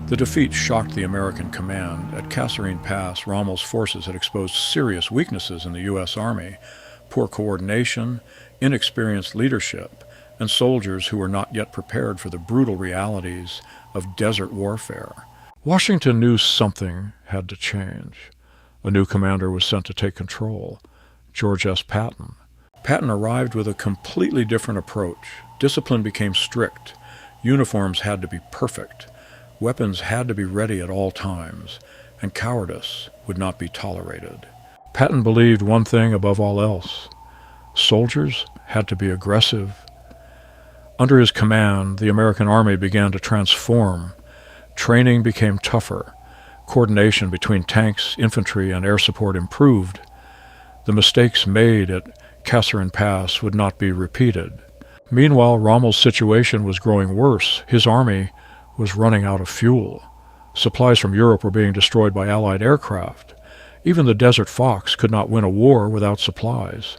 The defeat shocked the American command. At Kasserine Pass, Rommel's forces had exposed serious weaknesses in the U.S. Army: poor coordination, inexperienced leadership, and soldiers who were not yet prepared for the brutal realities of desert warfare. Washington knew something had to change. A new commander was sent to take control, George S. Patton. Patton arrived with a completely different approach. Discipline became strict. Uniforms had to be perfect. Weapons had to be ready at all times, and cowardice would not be tolerated. Patton believed one thing above all else: soldiers had to be aggressive. Under his command, the American Army began to transform. Training became tougher. Coordination between tanks, infantry, and air support improved. The mistakes made at Kasserine Pass would not be repeated. Meanwhile, Rommel's situation was growing worse. His army was running out of fuel. Supplies from Europe were being destroyed by Allied aircraft. Even the Desert Fox could not win a war without supplies.